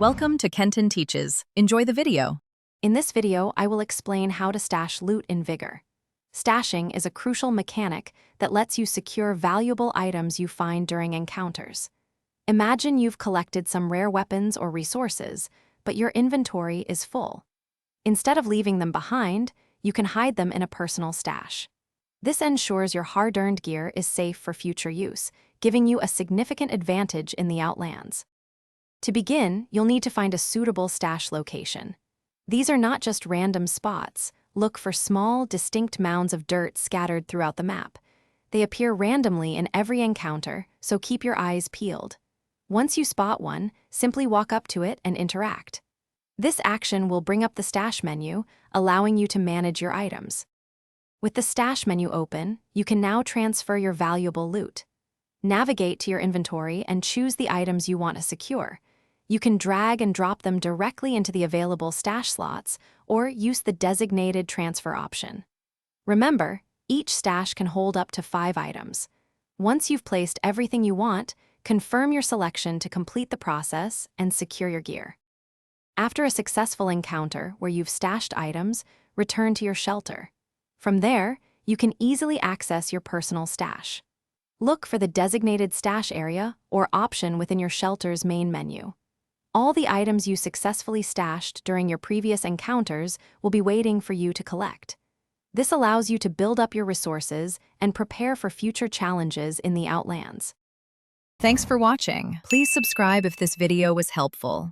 Welcome to Kenton Teaches. Enjoy the video. In this video, I will explain how to stash loot in Vigor. Stashing is a crucial mechanic that lets you secure valuable items you find during encounters. Imagine you've collected some rare weapons or resources, but your inventory is full. Instead of leaving them behind, you can hide them in a personal stash. This ensures your hard-earned gear is safe for future use, giving you a significant advantage in the Outlands. To begin, you'll need to find a suitable stash location. These are not just random spots. Look for small, distinct mounds of dirt scattered throughout the map. They appear randomly in every encounter, so keep your eyes peeled. Once you spot one, simply walk up to it and interact. This action will bring up the stash menu, allowing you to manage your items. With the stash menu open, you can now transfer your valuable loot. Navigate to your inventory and choose the items you want to secure. You can drag and drop them directly into the available stash slots or use the designated transfer option. Remember, each stash can hold up to 5 items. Once you've placed everything you want, confirm your selection to complete the process and secure your gear. After a successful encounter where you've stashed items, return to your shelter. From there, you can easily access your personal stash. Look for the designated stash area or option within your shelter's main menu. All the items you successfully stashed during your previous encounters will be waiting for you to collect. This allows you to build up your resources and prepare for future challenges in the Outlands. Thanks for watching. Please subscribe if this video was helpful.